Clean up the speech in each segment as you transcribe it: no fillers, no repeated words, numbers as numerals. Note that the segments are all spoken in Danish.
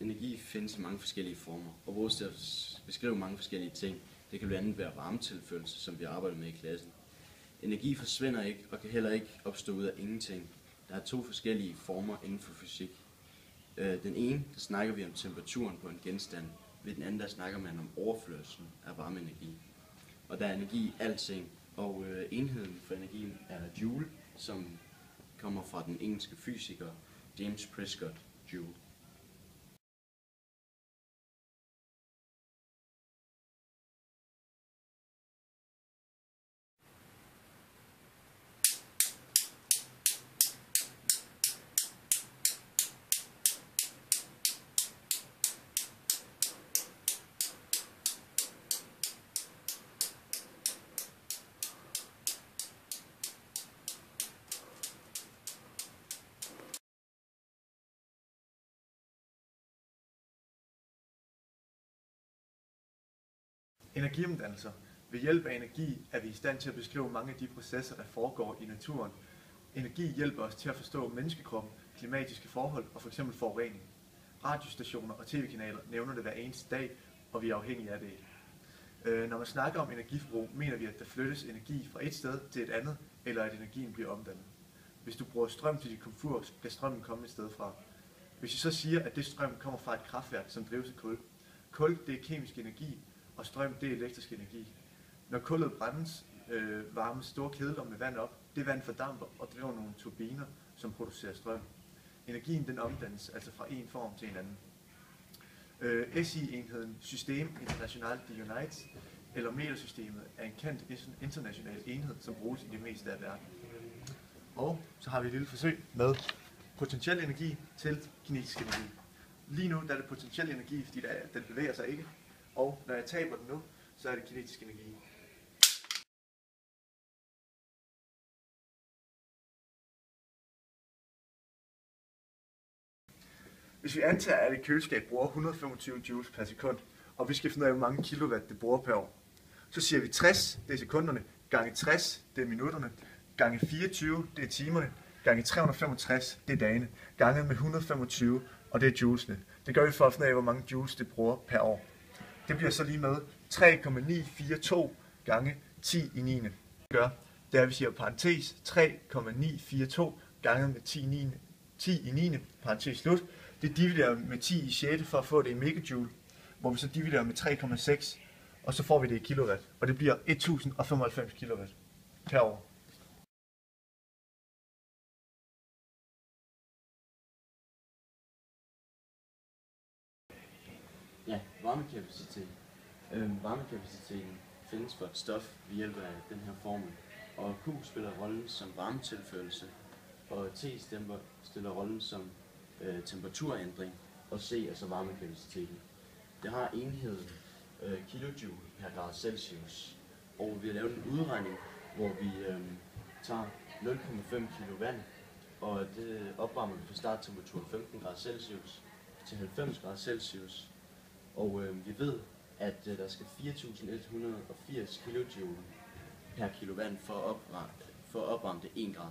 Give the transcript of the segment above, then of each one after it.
Energi findes i mange forskellige former, og bruges til at beskrive mange forskellige ting. Det kan blandt andet være varmetilførsel, som vi arbejder med i klassen. Energi forsvinder ikke, og kan heller ikke opstå ud af ingenting. Der er 2 forskellige former inden for fysik. Den ene, der snakker vi om temperaturen på en genstand. Ved den anden, der snakker man om overførslen af varmeenergi. Og der er energi i alting, og enheden for energien er joule, som kommer fra den engelske fysiker James Prescott Joule. Energiomdannelser. Ved hjælp af energi er vi i stand til at beskrive mange af de processer, der foregår i naturen. Energi hjælper os til at forstå menneskekroppen, klimatiske forhold og f.eks. forurening. Radiostationer og tv-kanaler nævner det hver eneste dag, og vi er afhængige af det. Når man snakker om energiforbrug, mener vi, at der flyttes energi fra et sted til et andet, eller at energien bliver omdannet. Hvis du bruger strøm til dit komfur, skal strømmen komme et sted fra. Hvis vi så siger, at det strøm kommer fra et kraftværk, som drives af kul. Kul, det er kemisk energi, og strøm, det er elektrisk energi. Når kullet brændes, varmes store kedeler med vand op. Det vand fordamper og driver nogle turbiner, som producerer strøm. Energien den omdannes altså fra en form til en anden. SI-enheden System International de Unites, eller metersystemet, er en kendt international enhed, som bruges i det meste af verden. Og så har vi et lille forsøg med potentiel energi til kinetisk energi. Lige nu der er det potentiel energi, fordi den bevæger sig ikke. Og når jeg taber den nu, så er det kinetisk energi. Hvis vi antager, at et køleskab bruger 125 joules per sekund, og vi skal finde ud af, hvor mange kilowatt det bruger per år, så siger vi 60, det er sekunderne, gange 60, det er minutterne, gange 24, det er timerne, gange 365, det er dagene, gange med 125, og det er julesene. Det gør vi for at finde ud af, hvor mange joules det bruger per år. Det bliver så lige med 3,942 gange 10 i 9. Det gør, det er, vi siger parentes 3,942 gange med 10 i 9, parentes slut. Det dividerer med 10 i 6 for at få det i megajoule, hvor vi så dividerer med 3,6, og så får vi det i kilowatt, og det bliver 1095 kilowatt per år. Ja, varmekapacitet. Varmekapaciteten findes for et stof ved hjælp af den her formel, og Q spiller rollen som varmetilførsel, og T stiller rollen som temperaturændring, og C er så varmekapaciteten. Det har enheden kilojoule per grad Celsius, og vi har lavet en udregning, hvor vi tager 0,5 kilo vand, og det opvarmer vi fra starttemperaturen 15 grader Celsius til 90 grader Celsius. Og vi ved, at der skal 4180 kilojoule per kilo vand for at opvarme det 1 grad.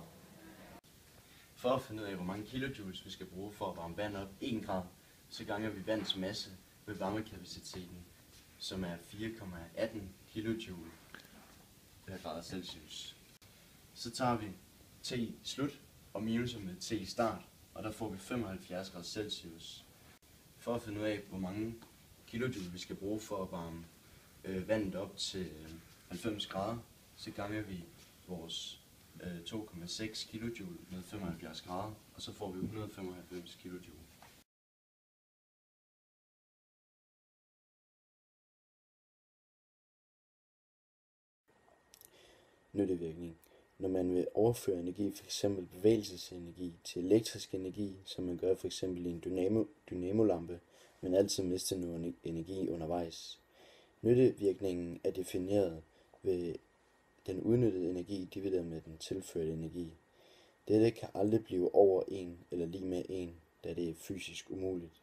For at finde ud af, hvor mange kilojoules vi skal bruge for at varme vand op 1 grad, så ganger vi vands masse med varmekapaciteten, som er 4,18 kilojoule per grad Celsius. Så tager vi T i slut og minuser med T i start, og der får vi 75 grader Celsius. For at finde ud af, hvor mange kilojoule vi skal bruge for at varme vandet op til 90 grader, så ganger vi vores 2,6 kilojoule med 75 grader, og så får vi 195 kilojoule. Nyttevirkning. Når man vil overføre energi, f.eks. bevægelsesenergi, til elektrisk energi, som man gør f.eks. i en dynamolampe, men altid mister noget energi undervejs. Nyttevirkningen er defineret ved den udnyttede energi divideret med den tilførte energi. Dette kan aldrig blive over 1 eller lige med 1, da det er fysisk umuligt.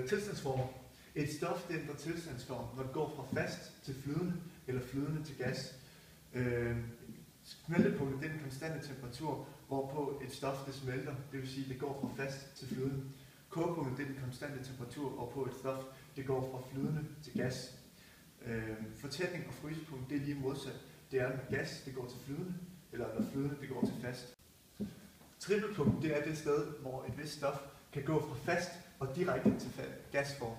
Tilstandsformer. Et stof ændrer tilstandsform, når det går fra fast til flydende eller flydende til gas. Smeltepunktet det er den konstante temperatur, hvorpå et stof det smelter, det vil sige, det går fra fast til flydende. Kogepunktet det er den konstante temperatur, hvorpå et stof det går fra flydende til gas. Fortætning og frysepunkt det er lige modsat. Det er, når gas det går til flydende, eller når flydende det går til fast. Trippelpunkt det er det sted, hvor et vist stof kan gå fra fast og direkte til gasform.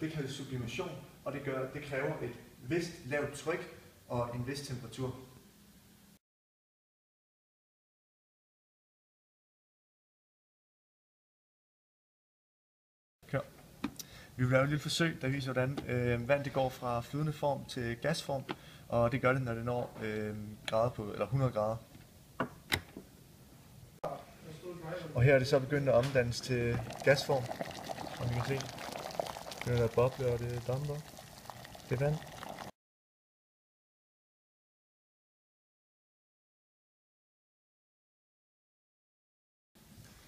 Det kaldes sublimation, og det kræver et vist lavt tryk og en vis temperatur. Vi vil lave et lille forsøg, der viser, hvordan vand det går fra flydende form til gasform, og det gør det, når det når grader på, eller 100 grader. Og her er det så begyndt at omdannes til gasform, som I kan se. Det er der bobler, og det damper. Det er vand.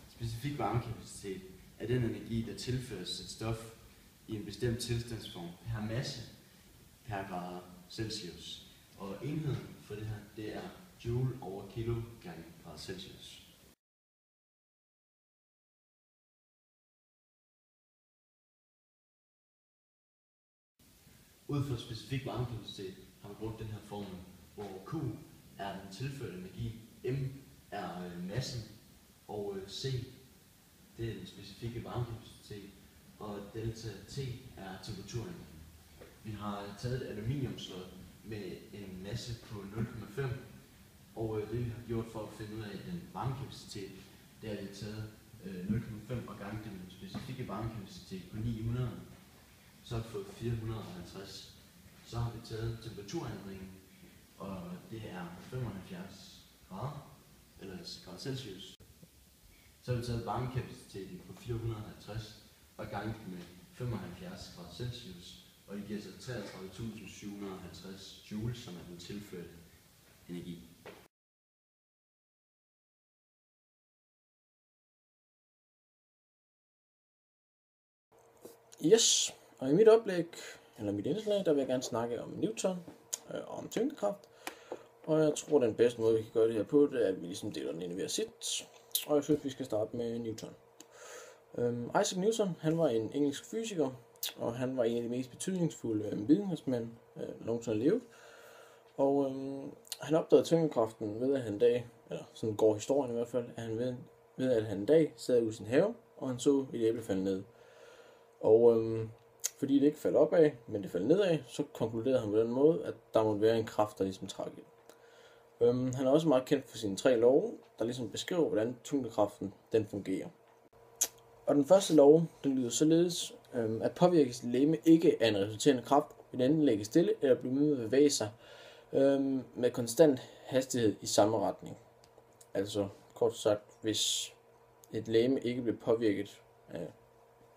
Specifik varmekapacitet er den energi, der tilføres et stof i en bestemt tilstandsform per masse per grader Celsius. Og enheden for det her, det er joule over kilo gange grad Celsius. Ud fra specifik varmekapacitet har vi brugt den her formel, hvor Q er den tilførte energi, M er massen, og C det er den specifikke varmekapacitet, og delta T er temperaturen. Vi har taget et aluminiumslod med en masse på 0,5, og det vi har gjort for at finde ud af den varmekapacitet, det er, at vi har taget 0,5 og gange den specifikke varmekapacitet på 900, så har vi fået 450. Så har vi taget temperaturændringen, og det er 75 grader, eller grader Celsius. Så har vi taget varmekapaciteten på 450 og ganget med 75 grader Celsius, og det giver så 33.750 joule, som er den tilførte energi. Yes, og i mit oplæg, eller mit indslag, der vil jeg gerne snakke om Newton og om tyngdekraft. Og jeg tror, den bedste måde, vi kan gøre det her på, det er, at vi ligesom deler den ind i hver sit. Og jeg synes, vi skal starte med Newton. Isaac Newton, han var en engelsk fysiker, og han var en af de mest betydningsfulde videnskabsmænd, der nogensinde levet. Og han opdagede tyngdekraften ved, at han en dag, eller sådan går historien i hvert fald, at han ved at han en dag sad ude i sin have, og han så et æble falde ned. Og fordi det ikke faldt opad, men det faldt nedad, så konkluderede han på den måde, at der måtte være en kraft, der ligesom trak i. Han er også meget kendt for sine 3 love, der ligesom beskriver, hvordan tyngdekraften den fungerer. Og den første lov, den lyder således, at påvirkes legeme ikke af en resulterende kraft, vil enten lægge stille eller blive med at bevæge sig med konstant hastighed i samme retning. Altså kort sagt, hvis et legeme ikke bliver påvirket af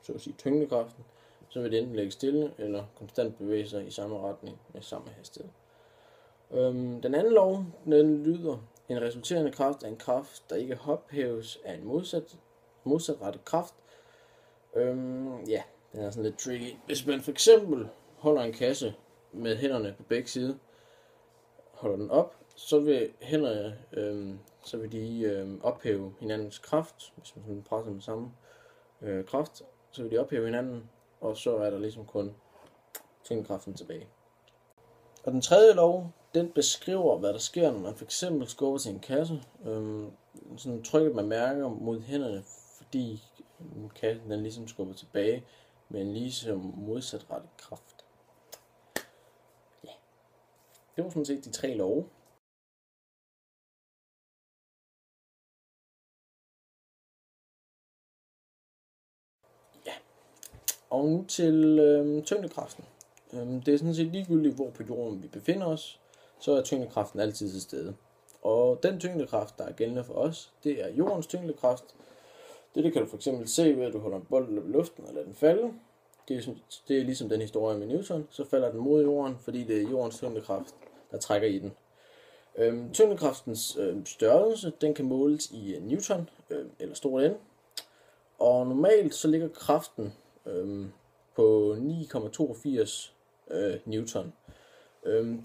så at sige tyngdekraften, så vil det enten lægge stille eller konstant bevæge sig i samme retning med samme hastighed. Den anden lov, den lyder, en resulterende kraft er en kraft, der ikke ophæves af en modsatrettet kraft. Ja, den er sådan lidt tricky. Hvis man for eksempel holder en kasse med hænderne på begge sider, holder den op, så vil hænderne de ophæve hinandens kraft, hvis man presser med samme kraft, så vil de ophæve hinanden, og så er der ligesom kun tyngdekraften tilbage. Og den tredje lov, den beskriver, hvad der sker, når man for eksempel skubber til en kasse. Sådan trykket man mærker mod hænderne, fordi kassen den ligesom skubber tilbage med en ligesom modsatrettet kraft. Ja, det var sådan set de 3 love. Ja, og nu til tyngdekraften. Det er sådan set ligegyldigt, hvor på jorden vi befinder os, så er tyngdekraften altid til stede. Og den tyngdekraft, der er gældende for os, det er jordens tyngdekraft. Det kan du for eksempel se ved, at du holder en bold op i luften og lader den falde. Det er ligesom den historie med Newton. Så falder den mod jorden, fordi det er jordens tyngdekraft, der trækker i den. Tyngdekraftens størrelse, den kan måles i Newton, eller stort N. Og normalt så ligger kraften på 9,82 Newton.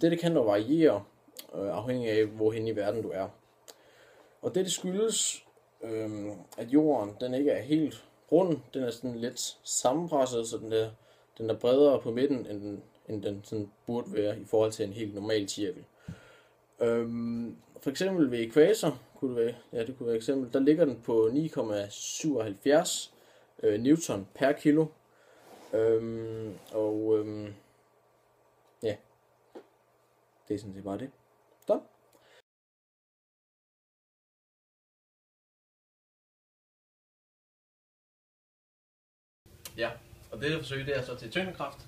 Dette kan dog variere afhængig af hvorhen i verden du er. Og det skyldes, at jorden den ikke er helt rund, den er sådan lidt sammenpresset, så den er bredere på midten, end den sådan burde være i forhold til en helt normal cirkel. For eksempel ved ekvator, kunne være eksempel, der ligger den på 9,77 newton per kilo. Ja, det er sådan set bare det. Stop. Ja, og dette forsøg det er så til tyngdekraft.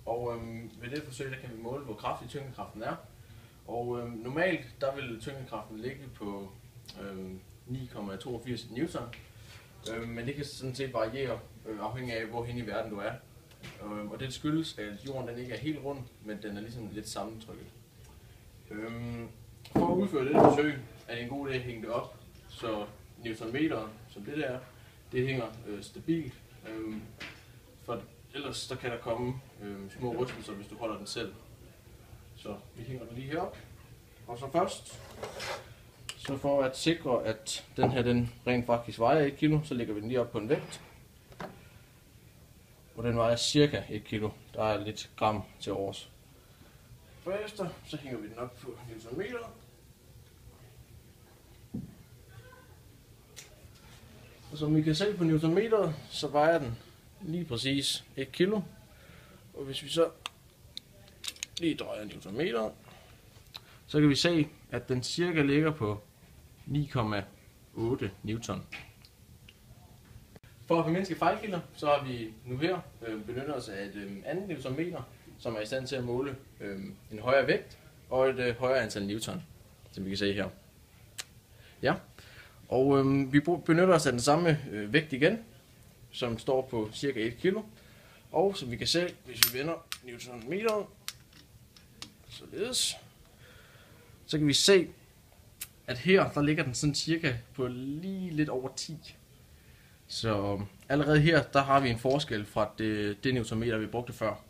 Og ved dette forsøg der kan vi måle, hvor kraftig tyngdekraften er. Og normalt der vil tyngdekraften ligge på 9,82 newton. Men det kan sådan set variere afhængig af hvorhen i verden du er. Og det skyldes, at jorden den ikke er helt rund, men den er ligesom lidt sammentrykket. For at udføre dette forsøg er det en god idé at hænge det op, så newtonmeteren, som det der, det hænger stabilt. For ellers der kan der komme små rystelser, hvis du holder den selv. Så vi hænger den lige herop. Og så først, så for at sikre, at den her den rent faktisk vejer 1 kilo, så lægger vi den lige op på en vægt. Og den vejer cirka 1 kilo. Der er lidt gram til års. Bagefter, så hænger vi den op på newtonmeteren. Og som vi kan se på newtonmeteret, så vejer den lige præcis 1 kilo. Og hvis vi så lige drejer newtonmeteret, så kan vi se, at den cirka ligger på 9,8 newton. For at formindske fejlkilder, så har vi nu her benyttet os af et andet newtonmeter, som er i stand til at måle en højere vægt og et højere antal newton, som vi kan se her. Ja, og vi benytter os af den samme vægt igen, som står på cirka 1 kilo. Og som vi kan se, hvis vi vender newtonmeteret således, så kan vi se, at her der ligger den sådan cirka på lige lidt over 10. Så allerede her der har vi en forskel fra det newtonmeter vi brugte før.